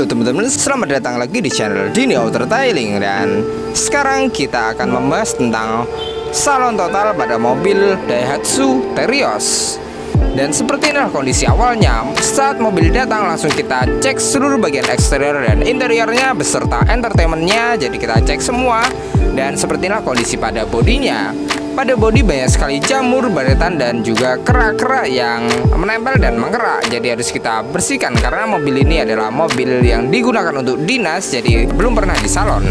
Halo teman-teman, selamat datang lagi di channel Dini Auto Detailing. Dan sekarang kita akan membahas tentang salon total pada mobil Daihatsu Terios. Dan seperti inilah kondisi awalnya. Saat mobil datang langsung kita cek seluruh bagian eksterior dan interiornya beserta entertainmentnya. Jadi kita cek semua. Dan seperti inilah kondisi pada bodinya. Pada bodi banyak sekali jamur, baretan, dan juga kerak-kerak yang menempel dan mengerak. Jadi harus kita bersihkan karena mobil ini adalah mobil yang digunakan untuk dinas. Jadi belum pernah di salon.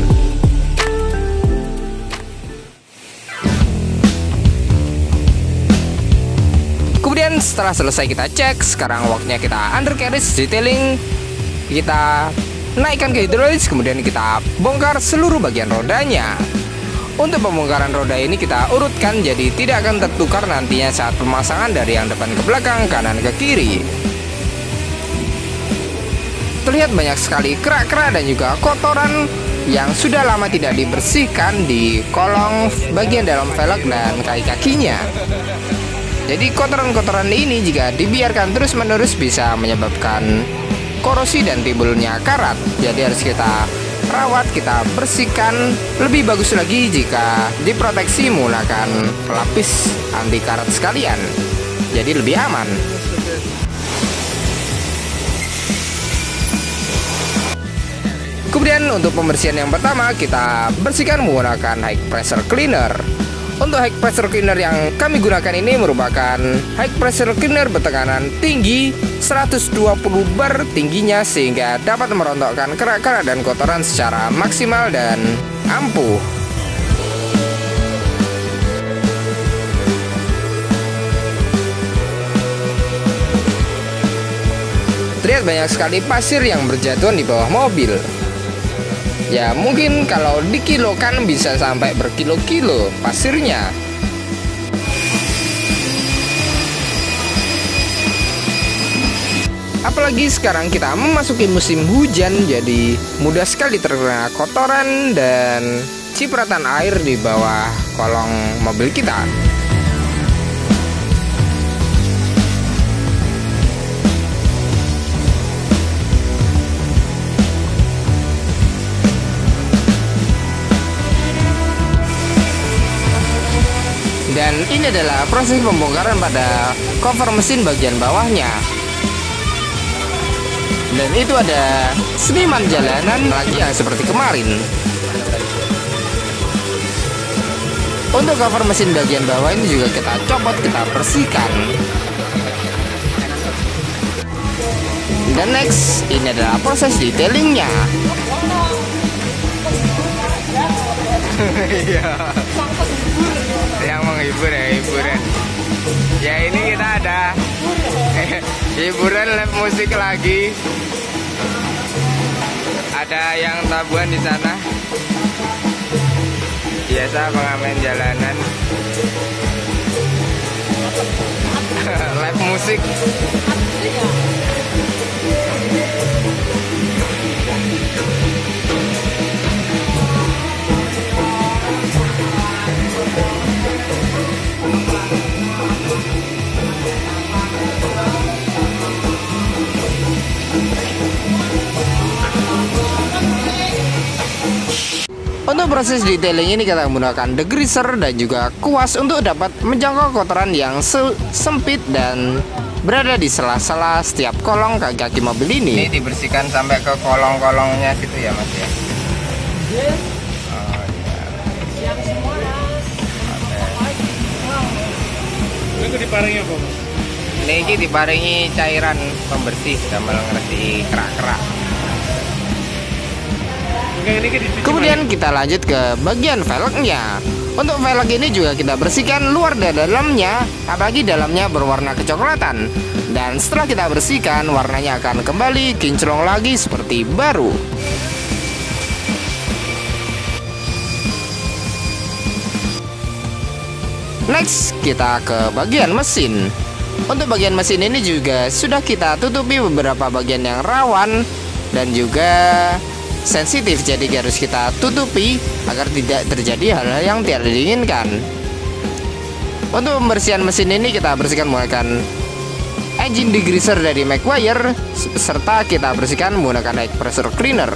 Kemudian setelah selesai kita cek, sekarang waktunya kita undercarriage detailing. Kita naikkan ke hidrolis, kemudian kita bongkar seluruh bagian rodanya. Untuk pembongkaran roda ini kita urutkan, jadi tidak akan tertukar nantinya saat pemasangan dari yang depan ke belakang, kanan ke kiri. Terlihat banyak sekali kerak-kerak dan juga kotoran yang sudah lama tidak dibersihkan di kolong bagian dalam velg dan kaki-kakinya. Jadi kotoran-kotoran ini jika dibiarkan terus-menerus bisa menyebabkan korosi dan timbulnya karat. Jadi harus kita rawat, kita bersihkan. Lebih bagus lagi jika diproteksi menggunakan pelapis anti karat sekalian, jadi lebih aman. Kemudian untuk pembersihan yang pertama kita bersihkan menggunakan high pressure cleaner. Untuk high pressure cleaner yang kami gunakan ini merupakan high pressure cleaner bertekanan tinggi 120 bar tingginya, sehingga dapat merontokkan kerak-kerak dan kotoran secara maksimal dan ampuh. Terlihat banyak sekali pasir yang berjatuhan di bawah mobil. Ya mungkin kalau dikilokan bisa sampai berkilo-kilo pasirnya. Apalagi sekarang kita memasuki musim hujan, jadi mudah sekali terkena kotoran dan cipratan air di bawah kolong mobil kita. Dan ini adalah proses pembongkaran pada cover mesin bagian bawahnya. Dan itu ada seniman jalanan lagi yang seperti kemarin. Untuk cover mesin bagian bawah ini juga kita copot, kita bersihkan. Dan next, ini adalah proses detailingnya. Yang menghibur ya, hiburan. Ya ini kita ada hiburan live musik lagi. Ada yang tabuhan di sana. Biasa pengamen jalanan. Live musik. Untuk proses detailing ini kita menggunakan degreaser dan juga kuas untuk dapat menjangkau kotoran yang sempit dan berada di sela-sela setiap kolong kaki mobil ini. Ini dibersihkan sampai ke kolong-kolongnya gitu ya Mas ya. Oh iya. Ini diparingi apa Mas? Ini diparingi cairan pembersih damel ngresi kerak-kerak. Kemudian kita lanjut ke bagian velgnya. Untuk velg ini juga kita bersihkan luar dan dalamnya, apalagi dalamnya berwarna kecoklatan. Dan setelah kita bersihkan, warnanya akan kembali kinclong lagi seperti baru. Next, kita ke bagian mesin. Untuk bagian mesin ini juga sudah kita tutupi beberapa bagian yang rawan dan juga sensitif, jadi harus kita tutupi agar tidak terjadi hal-hal yang tidak diinginkan. Untuk pembersihan mesin ini kita bersihkan menggunakan engine degreaser dari Maguire, serta kita bersihkan menggunakan high pressure cleaner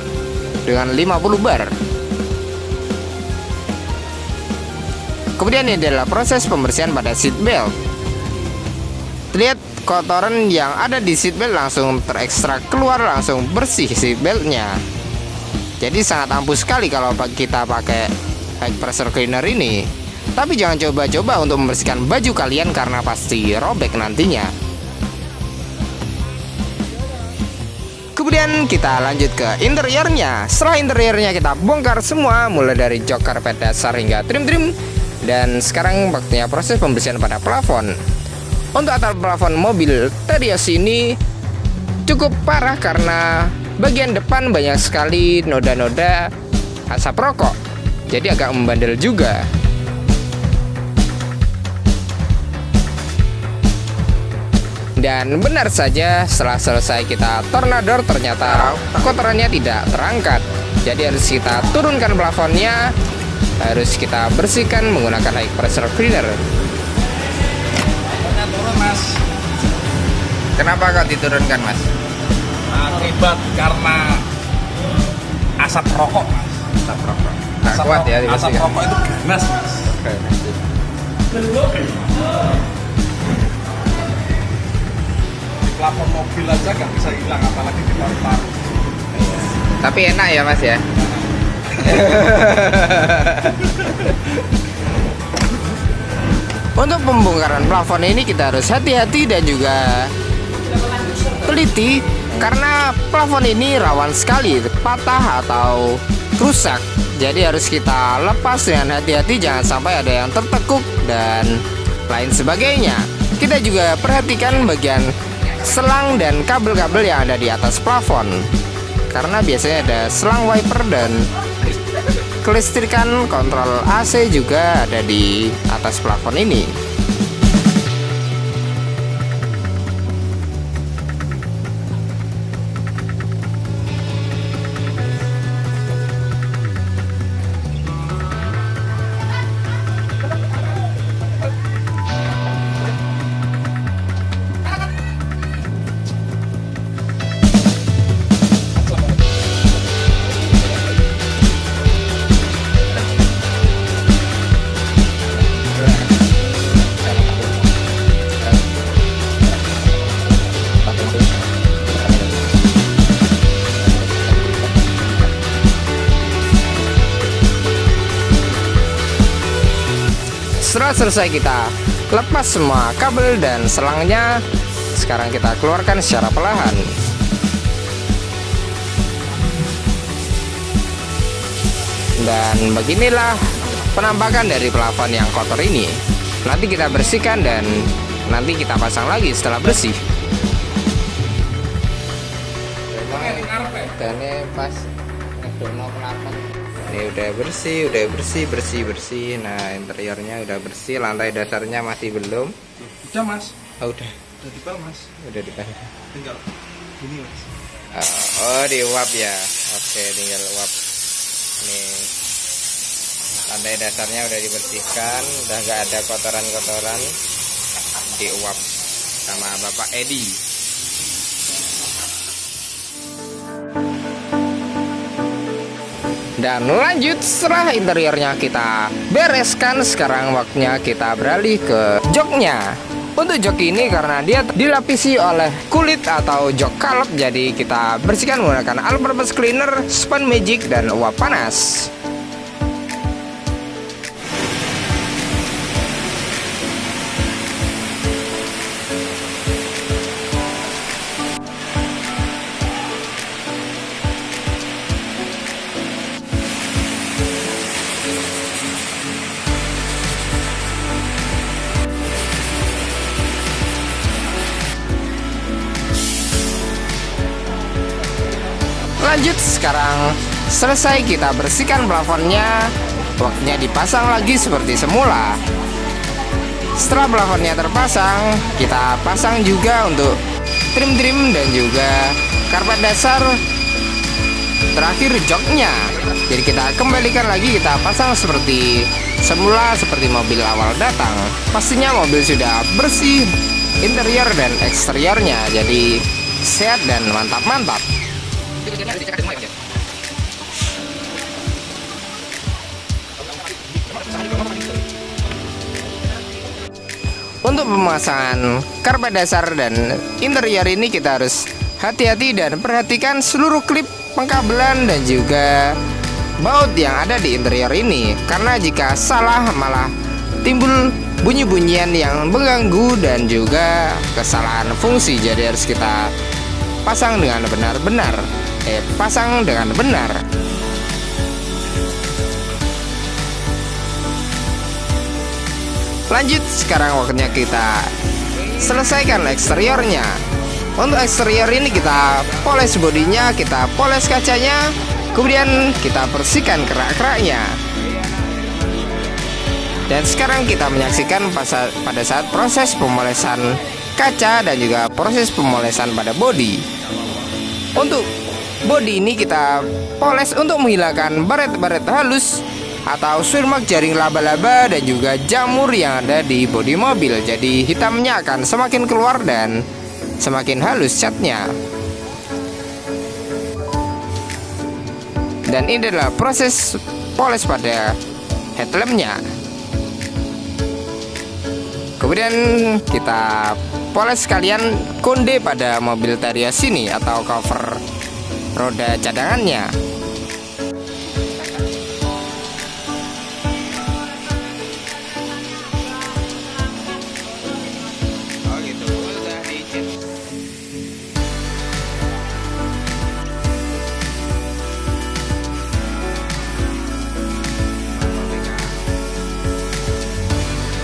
dengan 50 bar. Kemudian ini adalah proses pembersihan pada seat belt. Lihat kotoran yang ada di seat belt langsung terekstrak keluar, langsung bersih seat beltnya. Jadi sangat ampuh sekali kalau kita pakai high pressure cleaner ini. Tapi jangan coba-coba untuk membersihkan baju kalian karena pasti robek nantinya. Kemudian kita lanjut ke interiornya. Setelah interiornya kita bongkar semua, mulai dari jok, karpet dasar hingga trim-trim. Dan sekarang waktunya proses pembersihan pada plafon. Untuk atap plafon mobil Terios ini cukup parah karena bagian depan banyak sekali noda-noda asap rokok. Jadi agak membandel juga. Dan benar saja, setelah selesai kita tornador, ternyata kotorannya tidak terangkat. Jadi harus kita turunkan plafonnya, harus kita bersihkan menggunakan high pressure cleaner. Turun, Mas. Kenapa kok diturunkan, Mas? Akibat karena asap rokok, Mas. Asap rokok. Nggak kuat ya asap dibersihkan. rokok itu ganas, Mas. Di plafon mobil aja nggak bisa hilang, apalagi di paru-paru. Tapi enak ya, Mas ya. Untuk pembongkaran plafon ini kita harus hati-hati dan juga teliti karena plafon ini rawan sekali patah atau rusak. Jadi harus kita lepas dengan hati-hati, jangan sampai ada yang tertekuk dan lain sebagainya. Kita juga perhatikan bagian selang dan kabel-kabel yang ada di atas plafon, karena biasanya ada selang wiper dan kelistrikan kontrol AC juga ada di atas plafon ini. Setelah selesai kita lepas semua kabel dan selangnya, sekarang kita keluarkan secara perlahan. Dan beginilah penampakan dari plafon yang kotor ini. Nanti kita bersihkan dan nanti kita pasang lagi setelah bersih. Dan ini pas ngedono plafon. Ini udah bersih. Nah, interiornya udah bersih, lantai dasarnya masih belum. Udah, Mas. Oh, udah Dipel, Mas. Udah dipel. Tinggal gini, Mas. Oh, diuap ya. Oke, tinggal uap. Nih, lantai dasarnya udah dibersihkan, udah nggak ada kotoran-kotoran. Diuap sama Bapak Edi. Dan lanjut, setelah interiornya kita bereskan, sekarang waktunya kita beralih ke joknya. Untuk jok ini karena dia dilapisi oleh kulit atau jok kalep, jadi kita bersihkan menggunakan all-purpose cleaner, spun magic, dan uap panas. Lanjut, sekarang selesai kita bersihkan plafonnya, waktunya dipasang lagi seperti semula. Setelah plafonnya terpasang, kita pasang juga untuk trim-trim dan juga karpet dasar. Terakhir joknya, jadi kita kembalikan lagi, kita pasang seperti semula, seperti mobil awal datang. Pastinya mobil sudah bersih, interior dan eksteriornya. Jadi sehat dan mantap-mantap. Untuk pemasangan karpet dasar dan interior ini kita harus hati-hati dan perhatikan seluruh klip pengkabelan dan juga baut yang ada di interior ini, karena jika salah malah timbul bunyi-bunyian yang mengganggu dan juga kesalahan fungsi. Jadi harus kita pasang dengan benar-benar. Pasang dengan benar. Lanjut, sekarang waktunya kita selesaikan eksteriornya. Untuk eksterior ini kita poles bodinya, kita poles kacanya, kemudian kita bersihkan kerak-keraknya. Dan sekarang kita menyaksikan pada saat proses pemolesan kaca dan juga proses pemolesan pada bodi. Untuk bodi ini kita poles untuk menghilangkan baret-baret halus atau swirl jaring laba-laba dan juga jamur yang ada di bodi mobil. Jadi hitamnya akan semakin keluar dan semakin halus catnya. Dan ini adalah proses poles pada headlampnya. Kemudian kita poles sekalian konde pada mobil Terios ini atau cover roda cadangannya.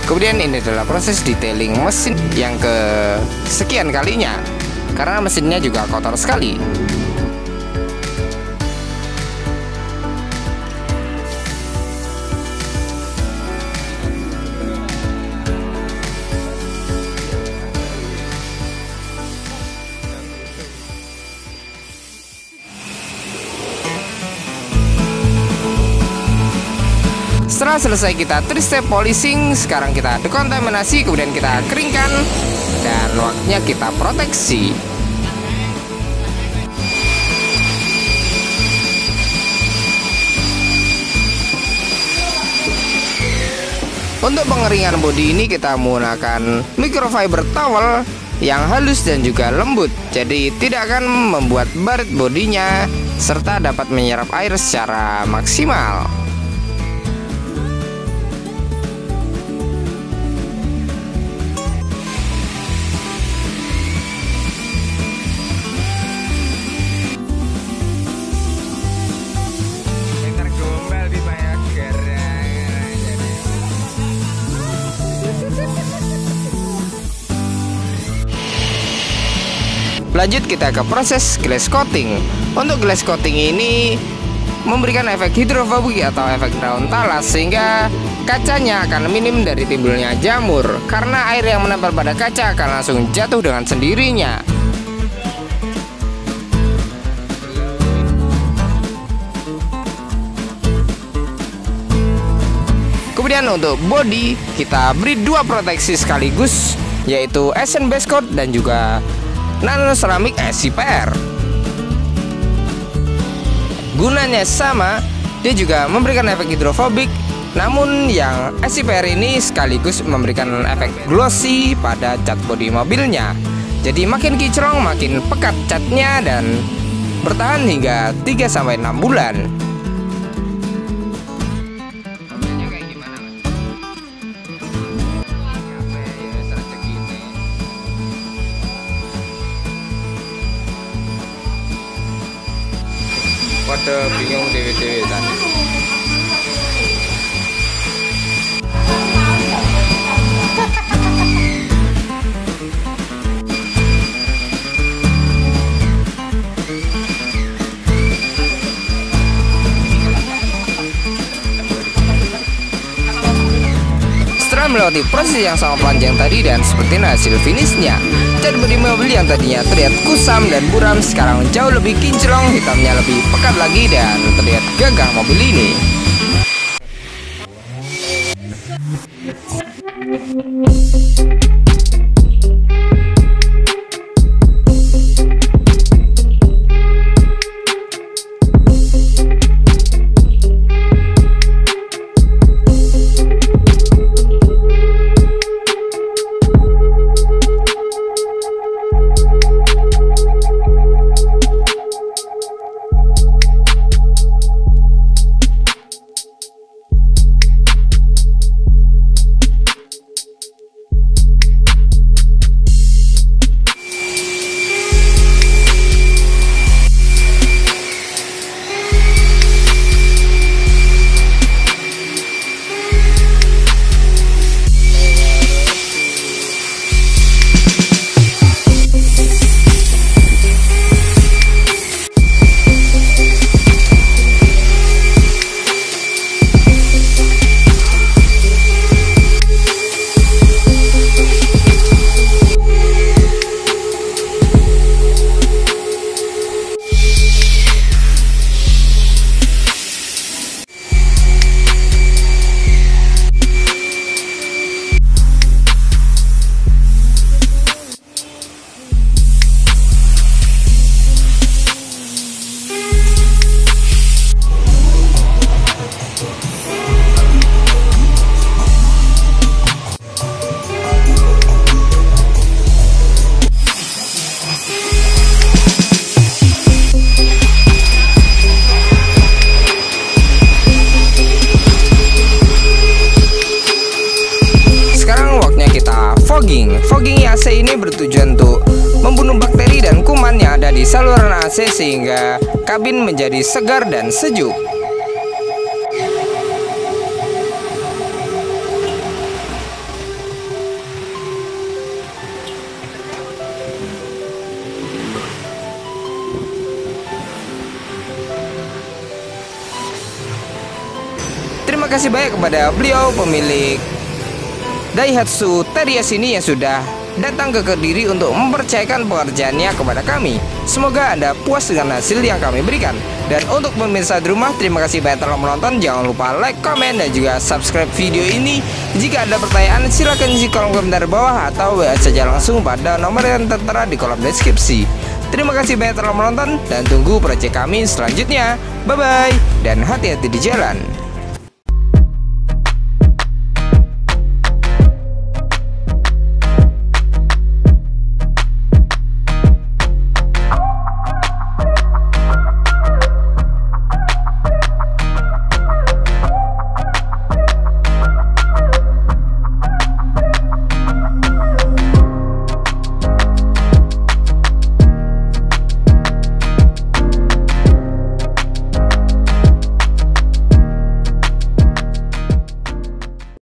Kemudian ini adalah proses detailing mesin yang kesekian kalinya, karena mesinnya juga kotor sekali. Setelah selesai kita 3-step polishing, sekarang kita dekontaminasi, kemudian kita keringkan, dan waktunya kita proteksi. Untuk pengeringan bodi ini kita menggunakan microfiber towel yang halus dan juga lembut, jadi tidak akan membuat baret bodinya serta dapat menyerap air secara maksimal. Lanjut kita ke proses glass coating. Untuk glass coating ini memberikan efek hidrofobik atau efek daun talas, sehingga kacanya akan minim dari timbulnya jamur, karena air yang menempel pada kaca akan langsung jatuh dengan sendirinya. Kemudian untuk bodi kita beri 2 proteksi sekaligus, yaitu Asian Base Coat dan juga Nano Ceramic SCPR. Gunanya sama, dia juga memberikan efek hidrofobik, namun yang SCPR ini sekaligus memberikan efek glossy pada cat bodi mobilnya. Jadi makin kinclong, makin pekat catnya dan bertahan hingga 3-6 bulan. Pada bingung dewe-dewe tadi. Setelah melewati proses yang sangat panjang tadi dan seperti hasil finishnya, cat bodi mobil yang tadinya terlihat kusam dan buram sekarang jauh lebih kinclong, hitamnya lebih pekat lagi dan terlihat gagah mobil ini. AC ini bertujuan untuk membunuh bakteri dan kuman yang ada di saluran AC sehingga kabin menjadi segar dan sejuk. Terima kasih banyak kepada beliau pemilik Daihatsu Terios ini yang sudah datang ke Kediri untuk mempercayakan pekerjaannya kepada kami. Semoga Anda puas dengan hasil yang kami berikan. Dan untuk pemirsa di rumah, terima kasih banyak telah menonton. Jangan lupa like, komen, dan juga subscribe video ini. Jika ada pertanyaan, silakan isi kolom komentar bawah atau WA saja langsung pada nomor yang tertera di kolom deskripsi. Terima kasih banyak telah menonton dan tunggu proyek kami selanjutnya. Bye bye dan hati-hati di jalan.